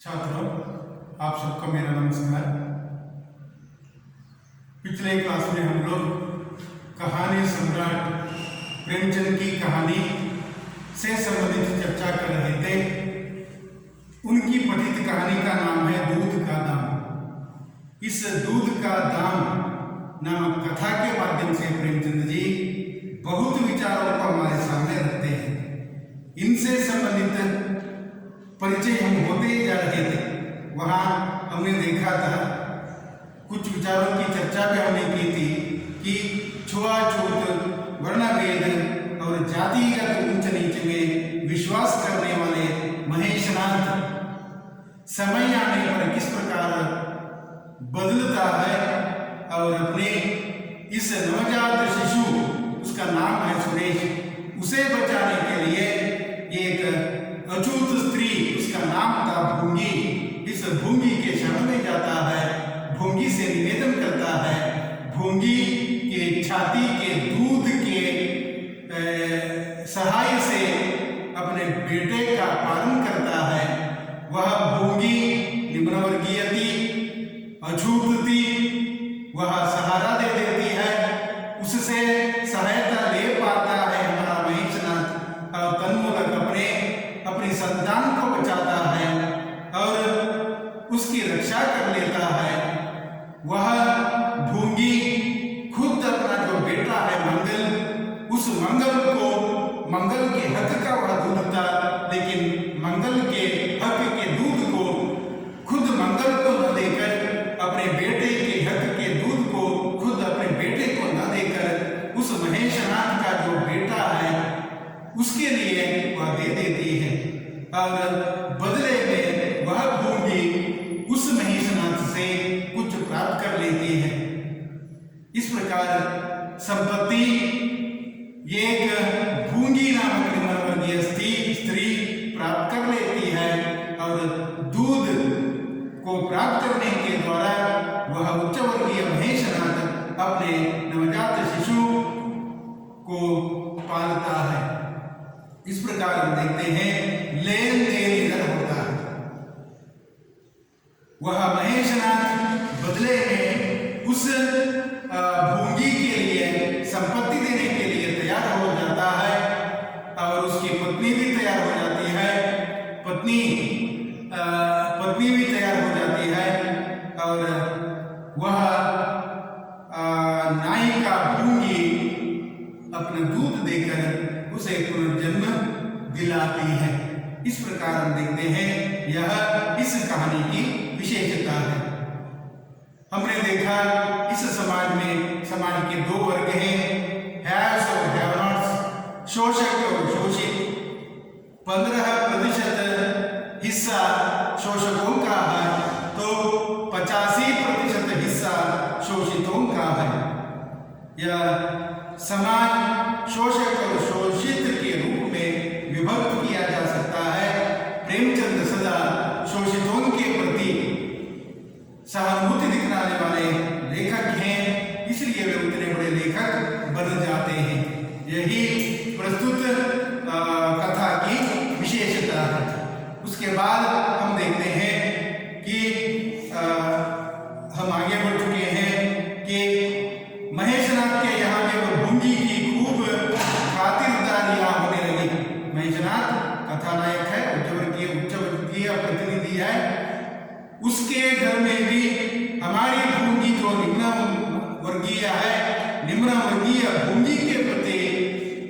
छात्रों, आप सबको मेरा नमस्कार। पिछले क्लास में हम लोग कहानी सम्राट प्रेमचंद की कहानी से संबंधित चर्चा कर रहे थे। उनकी पठित कहानी का नाम है दूध का दाम। इस दूध का दाम नामक कथा के माध्यम से प्रेमचंद जी बहुत विचारों को हमारे सामने रखते हैं। इनसे संबंधित परिचय हम होते जा रहे थे। वहाँ हमने देखा था, कुछ विचारों की चर्चा भी हमने की थी कि छुआछूत, वर्णभेद और जातिगत ऊंच नीच में विश्वास करने वाले महेशनाथ समय आने पर किस प्रकार बदलता है और अपने इस नवजात शिशु, उसका नाम है सुरेश, उसे बचाने के लिए एक अछूत स्त्री, उसका नाम था भूंगी, इस भूंगी के शरण में जाता है। भूंगी से निवेदन करता है, भूंगी के छाती के दूध के सहाय से अपने बेटे का पालन करता है। वह भूंगी निम्न वर्गीय थी, अछूत थी, वह सहारा दे देती है, उससे सहायता ले पाता है हमारा महेशनाथ और तन्मूलक अपनी संतान को बचाता है और उसकी रक्षा कर लेता है। वह भूंगी खुद अपना जो बेटा है मंगल, उस मंगल के हक का वह दूध था, लेकिन मंगल के हक के दूध को खुद मंगल को न देकर, अपने बेटे के हक के दूध को खुद अपने बेटे को न देकर, उस महेशनाथ का जो बेटा है उसके लिए वह दे देती है और बदले में वह भूंगी उस महेशनाथ से कुछ प्राप्त कर लेती है। इस प्रकार संपत्ति एक भूंगी नामक निम्नवर्गीय स्त्री प्राप्त कर लेती है और दूध को प्राप्त करने के द्वारा वह उच्च वर्गीय महेशनाथ अपने नवजात शिशु को पालता है। इस प्रकार हम देखते हैं लेन देन इधर होता है। वह महेशनाथ बदले में उस भूंगी के लिए संपत्ति देने के लिए तैयार हो जाता है और उसकी पत्नी भी तैयार हो जाती है। पत्नी भी तैयार हो जाती है और वह नायिका भूंगी अपना दूध देकर उसे पुनर्जन्म दिलाती है। इस प्रकार हम देखते हैं यह इस कहानी की विशेषता है। हमने देखा इस समाज के दो वर्ग हैं, हैव्स और हैव नॉट्स, शोषक और शोषित। 15% हिस्सा शोषकों का है तो 85% हिस्सा शोषितों का है। यह समाज शोषक और शोषित के रूप में विभक्त किया जा सकता है। प्रेमचंद सदा शोषितों के प्रति सहानुभूति दिखलाने वाले लेखक हैं, इसलिए वे उतने बड़े लेखक बन जाते हैं। यही प्रस्तुत कथा की विशेषता है। उसके बाद हम देखते हैं कि हम आगे बढ़ चुके हैं कि महेशनाथ के यहाँ पे वो भूंगी की खूब खातिरदारियां होने लगी। महेशनाथ कथानायक है, उच्च वर्गीय प्रतिनिधि है, उसके घर में भी हमारी भूंगी जो निम्न वर्गीय भूंगी के प्रति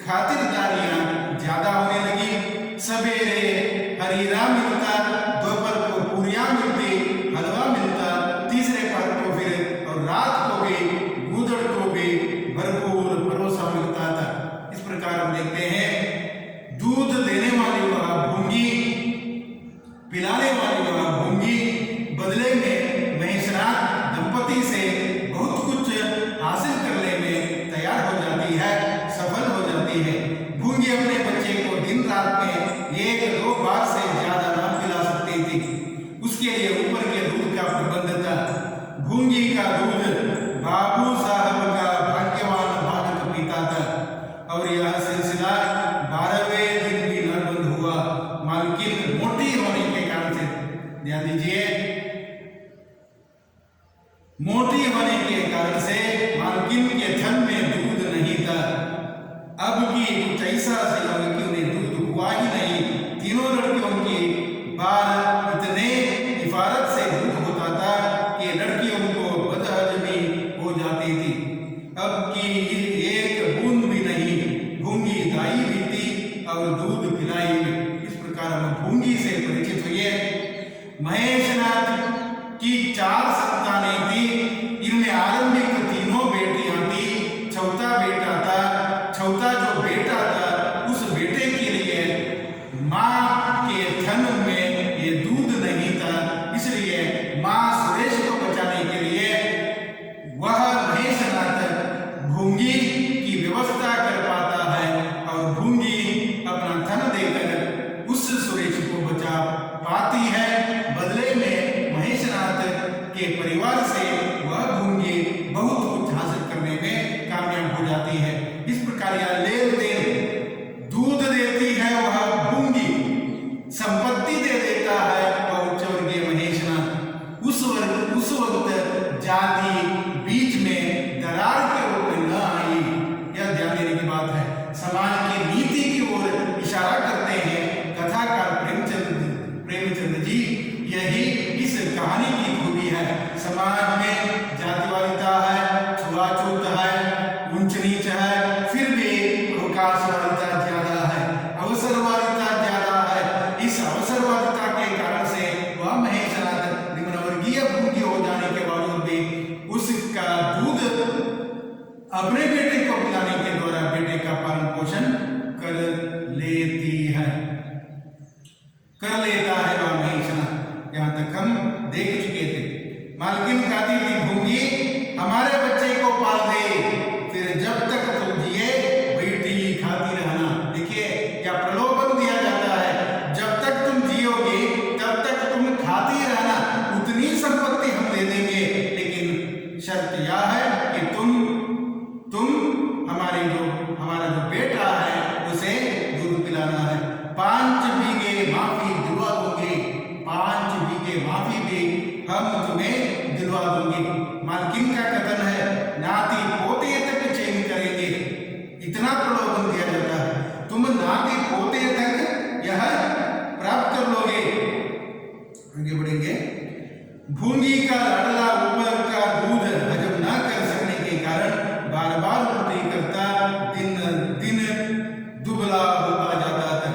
खातिरदारियां ज्यादा होने लगी। सवेरे हरीरा मिलता, दोपहर को पूरियां मिलती, हलवा मिलता, तीसरे पहर को फिर और रात को भी गूदड़ को भी भरपूर परोसा मिलता था। इस प्रकार हम देखते हैं दूध देने वाली वह भूंगी, पिलाने वाली वह भूंगी बदले में महेशनाथ दंपति से बहुत कुछ हासिल करने में तैयार हो जाती है, सफल हो जाती है। भूंगी अपने बच्चे को दिन रात में 1-2 बार से ज्यादा न पिला सकती थी। उसके लिए ऊपर के दूध का प्रबंध था। भूंगी का दूध बाबू साहब का भाग्यवान बालक पीता था और यह सिलसिला 12वें दिन भी न बंद हुआ। मालकिन मोटी होने के कारण से ध्यान दीजिए, मोटी होने के कारण से मालकिन के थन में दूध नहीं था। अब की कुछ ऐसा से कि उन्हें दूध हुआ ही नहीं। तीनों लड़कियों की बार इतने हिफाजत से दूध होता था कि लड़कियों को बदहजमी हो जाती थी। अब की एक बूंद भी नहीं, भूंगी दाई भी थी और दूध पिलाई। इस प्रकार हम भूंगी से परिचित हुए। महेशनाथ की 4 संतानें थी। इनमें आरंभिक तीनों बेटियां थी, चौथा बेटा था। चौथा जो बेटा था उस बेटे के लिए मां के थन में ये दूध नहीं था, इसलिए मां सुरेश को बचाने के लिए वह महेशनाथ भूंगी की व्यवस्था कर पाता है और भूंगी अपना थन देकर उस सुरेश को बचा पाती है। बदले में महेशनाथ के परिवार से वह भूंगी बहुत कुछ हासिल करने में कामयाब हो जाती है। इस प्रकार यह लेन देन, दूध देती है वह भूंगी, संपत्ति दे देता है वह उच्च वर्गीय महेशनाथ। उस वक्त जाति बीच में दरार के रूप में न आई, यह ध्यान देने की बात है। समाज की नीति की ओर इशारा करते हैं कथाकार प्रेमचंद जी। यही इस कहानी की खूबी है। समाज में जातिवादिता है, छुआछूत है, ऊंच नीच है, फिर भी अवकाशवादिता ज्यादा है, अवसरवादिता ज्यादा है। इस अवसरवादिता के कारण से वह महेशनाथ निम्नवर्गीय भूंगी हो जाने के बावजूद भी उसका दूध अपने बेटे को पिलाने के द्वारा बेटे का पालन पोषण कर लेता है वह महेशनाथ। यहाँ तक हम देख चुके थे। मालकिन कहती थी भूंगी हमारे बच्चे को पाल दे, फिर जब तक तुम जिए बैठी खाती रहना। देखिए क्या प्रलोभन दिया जाता है, जब तक तुम जियोगे तब तक तुम खाती रहना, उतनी संपत्ति हम दे देंगे, लेकिन शर्त यह है कि तुम हमारा जो बेटा है उसे दूध पिलाना है। 5 बीघे माफी दिलवा दूंगी, 5 बीघे माफी भी हम तुम्हें दिलवा दूंगी। मालकिन का कथन है नाती पोते तक चेंज करेंगे। इतना प्रलोभन दिया जाता है, तुम नाती पोते तक यह प्राप्त कर लोगे। आगे बढ़ेंगे। भूंगी का लाडला ऊपर का दूध हजम न कर सकने के कारण बार बार उल्टी करता, दिन दुबला होता जाता था।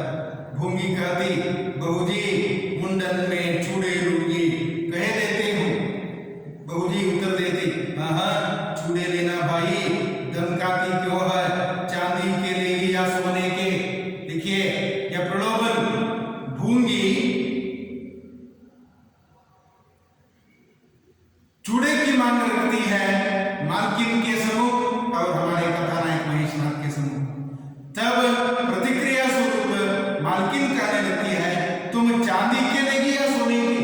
भूंगी कहती बहूजी मुंडन में चूड़े लूंगी, कह देती हूँ। बहूजी उत्तर देती हाँ चूड़े लेना भाई, धमकाती क्यों है, चांदी के लेगी या सोने के। देखिए यह प्रलोभन। भूंगी चूड़े की मांग रखती है मालकिन के सम्मुख और हमारे कथानायक महेशनाथ के सम्मुख। तब प्रतिक्रिया स्वरूप मालकिन कहने लगती है तुम चांदी के लेगी या सोने की?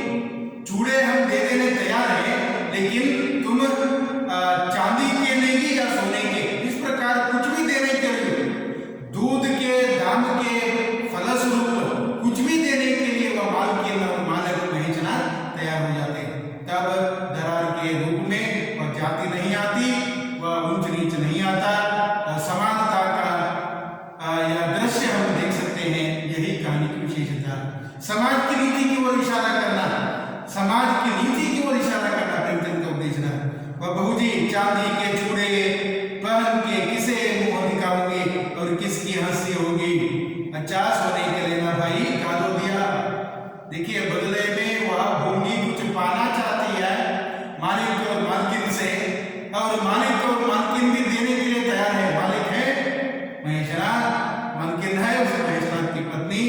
चूड़े हम दे देने तैयार हैं, लेकिन तुम चांदी के लेगी या सोने के? इस प्रकार कुछ भी देने के लिए, दूध के दाम के फलस्वरूप कुछ भी देने के लिए वह मालक महेशनाथ तैयार हो जाते हैं। तब दरार के रूप में वह जाति नहीं आती, वह ऊंच नीच नहीं आता, समानता का यह दृश्य हम देख सकते हैं। यही कहानी की विशेषता। समाज की नीति की ओर इशारा करना, समाज की नीति की ओर इशारा करना प्रेमचंद का उपदेश है। वह बहूजी चांदी के चूड़े पहन के किसे मुंह दिखाओगी और किसकी हंसी होगी? 50 सोने के लेना भाई, कादो दिया। देखिए बदले में वह भूंगी कुछ पाना चाहती है मालिक और मालकिन से, और मालिक और मालकिन भी देने के लिए तैयार है। मालिक है महेशनाथ, मालकिन है उस महेशनाथ की पत्नी,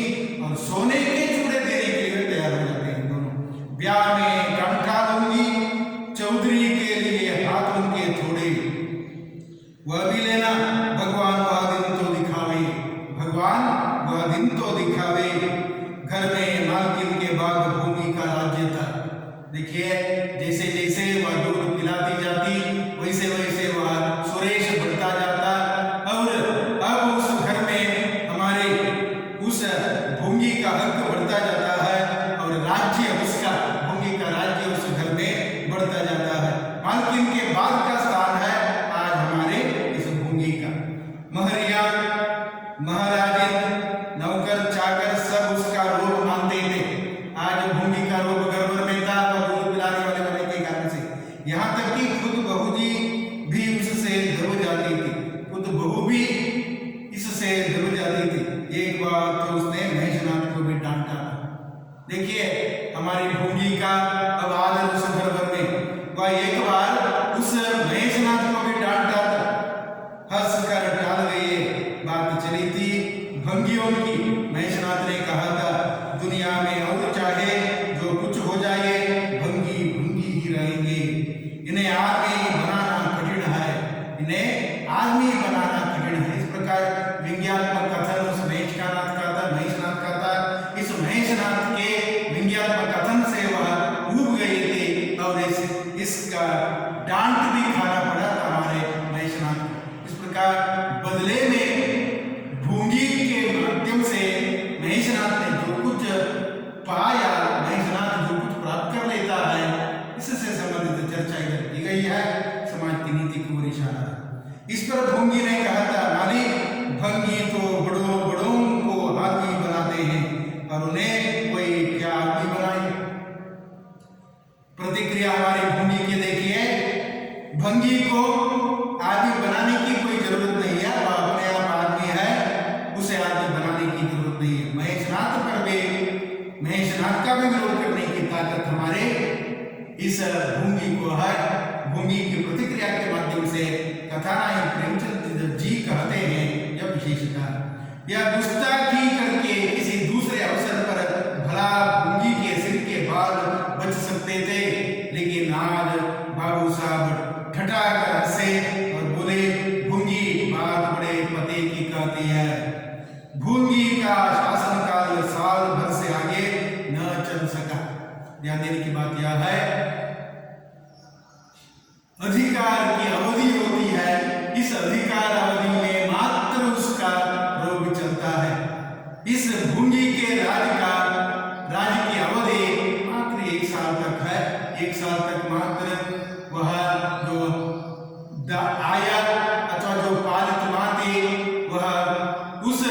और सोने के चूड़े देने के लिए तैयार हो जाते हैं दोनों। ब्याह में कंठा दूंगी, चौधरी के लिए हाथ उनके थोड़े, वह भी लेना। भगवान वह दिन तो दिखावे, भगवान वह दिन तो दिखावे। घर में मालकिन के बाद भूमि का राज्य था। देखिए जैसे जैसे वह दूध पिलाती जाती वैसे वैसे वह सुरेश बढ़ता जाता, और अब उस घर में हमारे उस भूमि का हक बढ़ता जाता है और राज्य उसका भूमि का रूप गड़बड़ में था और दूध पिलाने वाले होने के कारण से, यहाँ तक कि खुद बहू जी भी उससे दब जाती थी, खुद बहू भी इससे दब जाती थी। एक बार तो उसने महेशनाथ को भी डांटा। देखिए हमारी भूमि का अब आदर उस गड़बड़ में, वह एक बार उस महेशनाथ को भी डांटा था। हंस कर टाल गई बात चली थी भंगियों की। महेशनाथ ने कहा था दुनिया में और चाहे जो कुछ हो जाए भंगी भंगी ही रहेंगे, इन्हें आदमी बनाना कठिन है, इन्हें आदमी बनाना कठिन है। इस प्रकार व्यंग्यात्मक कथन उस महेशनाथ का था, महेशनाथ का था। इस महेशनाथ के व्यंग्यात्मक कथन से वह ऊब गए थे और इसका डांट भी खाना पड़ा था हमारे महेशनाथ को। इस प्रकार बदले में भूंगी के माध्यम से महेशनाथ ने जो कुछ पाया, महेशनाथ जो कुछ प्राप्त कर लेता है, इससे संबंधित चर्चा इधर की गई है। समाज की नीति की ओर इशारा है। इस पर भूंगी ने कहा था मालिक भंगी तो बड़ों बड़ों को आदमी बनाते हैं और उन्हें कोई क्या आदमी बनाए। प्रतिक्रिया हमारी भूमि की देखिए, भंगी को आदमी बनाने की कोई जरूरत नहीं है, वह अपने आप आदमी है, उसे आदमी बनाने की जरूरत नहीं है। महेशनाथ पर भी, महेशनाथ का भी विरोध करने की ताकत हमारे इस भूमि को है। भूमि की प्रतिक्रिया के माध्यम से कथानायक प्रेमचंद जी कहते हैं यह विशेषता, यह गुस्ताखी करके किसी दूसरे अवसर पर भला भूमि के सिर के बाल बच सकते थे, लेकिन आज बाबू साहब ठटा कर हंसे और बोले भूंगी बात बड़े पते की कहती है। भूंगी का शासनकाल साल भर से आगे न चल सका। ध्यान देने की बात यह है अधिकार की अवधि होती है, इस अधिकार अवधि में मात्र उसका रोग चलता है। इस भूंगी के राज्य की अवधि मात्र 1 साल तक है। 1 साल तक मात्र वह जो आया अथवा जो पालित मां थी वह उस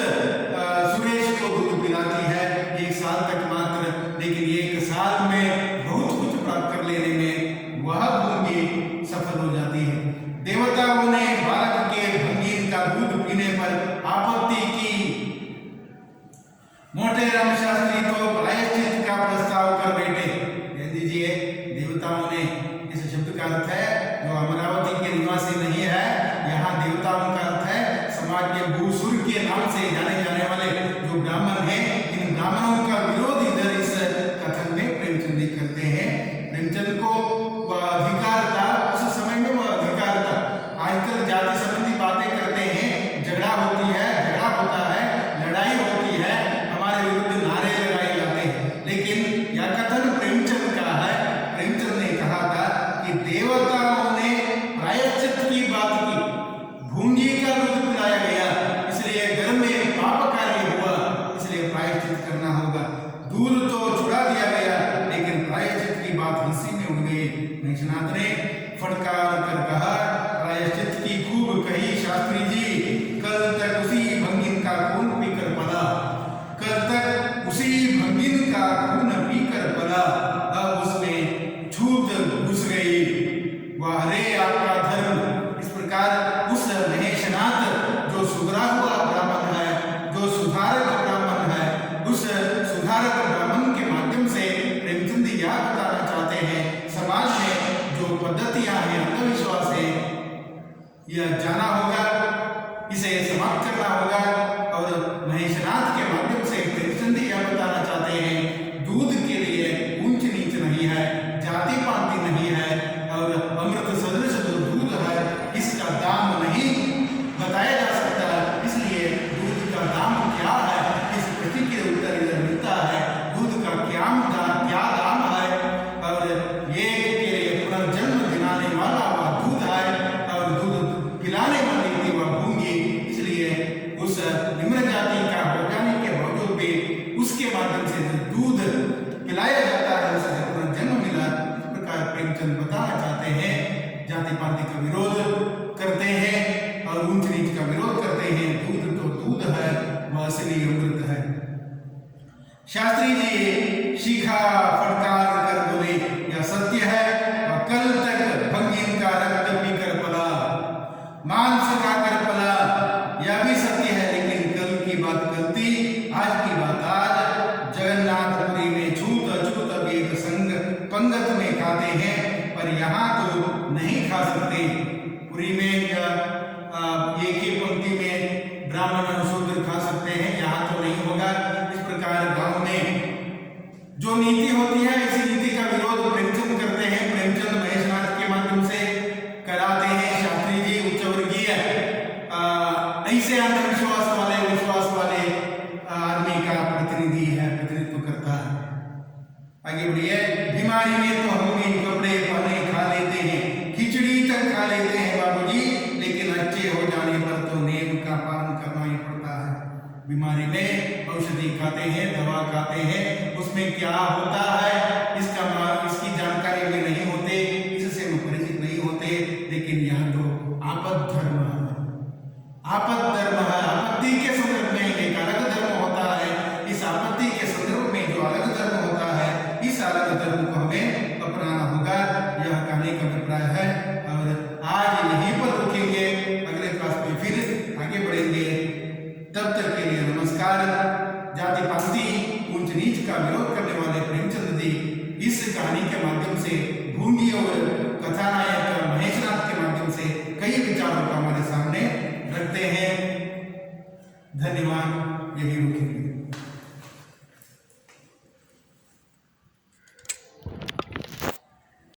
सुरेश को दूध पिलाती है 1 साल तक मात्र, लेकिन 1 साल में बहुत कुछ प्राप्त कर लेने में वह भूंगी सफल हो जाती है। देवताओं ने बालक के भंगीन का दूध पीने पर आपत्ति की। मोटे राम शास्त्री तो प्रायश्चित का प्रस्ताव कर बैठे। कह दीजिए देवताओं ने, इस शब्द का अर्थ है जो अमरावती के निवासी नहीं है, यहाँ देवताओं का अर्थ है समाज के भूसुर के नाम से जाने जाने वाले जो ब्राह्मण हैं, इन ब्राह्मणों का विरोध इधर इस कथन में प्रेमचंद जी करते हैं। प्रेमचंद को वह अधिकार था, उस समय में वह अधिकार था। आजकल जाति संबंधी बातें करते हैं, झगड़ा होती है, झगड़ा होता है, लड़ाई होती है, हमारे विरुद्ध नारे लगाए जाते हैं, लेकिन यह कथन प्रेमचंद का है। प्रेमचंद ने कहा था कि देवताओं ने प्रायश्चित की बात की, भूंगी का दूध पिलाया गया, इसलिए घर में पाप कार्य हुआ, इसलिए प्रायश्चित करना होगा। दूध तो छुड़ा दिया गया, लेकिन प्रायश्चित की बात हंसी में उड़ गई। महेशनाथ ने फटकार कर कहा प्रायश्चित की खूब कही शास्त्री जी, कल तक उसी भंगिन का खून पीकर पला, कल तक उसी भंगिन का खून पीकर पला, अब उसमें छूत घुस गई, वाह रे आपका धर्म। इस प्रकार उस महेशनाथ जो सुधरा हुआ ब्राह्मण है, जो सुधारक ब्राह्मण है, उस सुधारक ब्राह्मण के माध्यम से प्रेमचंद यह बताना चाहते हैं समाज में जो पद्धतियां हैं, अंधविश्वास है, यह जाना होगा, इसे समाप्त करना होगा। और महेशनाथ के माध्यम से प्रेमचंद यह बताना चाहते हैं दूध के लिए ऊंच नीच नहीं है, जाति पाति नहीं है, और अमृत सदृश जो दूध है इसका दाम नहीं बताया जा सकता। इसलिए दूध का दाम क्या है, इस प्रश्न के उत्तर इधर मिलता है। दूध का क्या दाम है, और ये के लिए पुनर्जन्म दिलाने वाला वह दूध है, और दूध पिलाने वाली थी वह भूंगी। इसलिए उस निम्न जाति का हो जाने के बावजूद भी उसके माध्यम से दूध पिलाया जाता है, उसे पुनर्जन्म मिला। इस प्रकार प्रेमचंद बताना चाहते हैं जाति पाति का विरोध करते हैं और ऊंच नीच का विरोध करते हैं। दूध तो दूध है, वह असली अमृत है। शास्त्री जी शिखा फटकार कर बोले यह सत्य है, वह कल तक भंगी का रक्त पीकर पला, मांस खाकर पला, यह भी सत्य है। लेकिन कल की बात कलती, आज की बात आज। जगन्नाथपुरी में छूत अछूत अब एक संग पंगत में खाते हैं, पर यहाँ तो नहीं खा सकते। पुरी में एक ही पंक्ति में ब्राह्मण और शूद्र खा सकते हैं, यहाँ तो नहीं होगा। इस प्रकार गांव में जो नीति होती है, इसी नीति का विरोध प्रेमचंद करते हैं। प्रेमचंद महेशनाथ के माध्यम से कराते हैं। शास्त्री जी उच्च वर्गीय ऐसे अंधविश्वास वाले विश्वास वाले आदमी का प्रतिनिधि है, प्रतिनिधित्व करता है। आगे बढ़िए। बीमारी में तो हम भी कपड़े पहने खा लेते हैं, खिचड़ी तक खा लेते हैं बाबूजी, लेकिन अच्छे हो जाने पर तो नियम का पालन करना ही पड़ता है। बीमारी में औषधि खाते हैं, दवा खाते हैं, उसमें क्या होता है इसकी जानकारी में नहीं होते, इससे हम परिचित नहीं होते। लेकिन यह तो आपद धर्म है, आपद धर्म है। आपत्ति के संदर्भ में एक अलग धर्म होता है, इस आपत्ति के संदर्भ में जो अलग धर्म होता है, इस अलग धर्म को हमें अपनाना होगा। यह कहने का अभिप्राय है। और आज यहीं पर रुकेंगे, अगले क्लास में फिर आगे बढ़ेंगे। तब तक के लिए नमस्कार। जाति पाति ऊंच नीच का विरोध करने वाले प्रेमचंद जी इस कहानी के माध्यम से, भूंगी और कथानायक महेशनाथ के माध्यम से कई विचारों को हमारे सामने रखते हैं। धन्यवाद। यही रुकेंगे।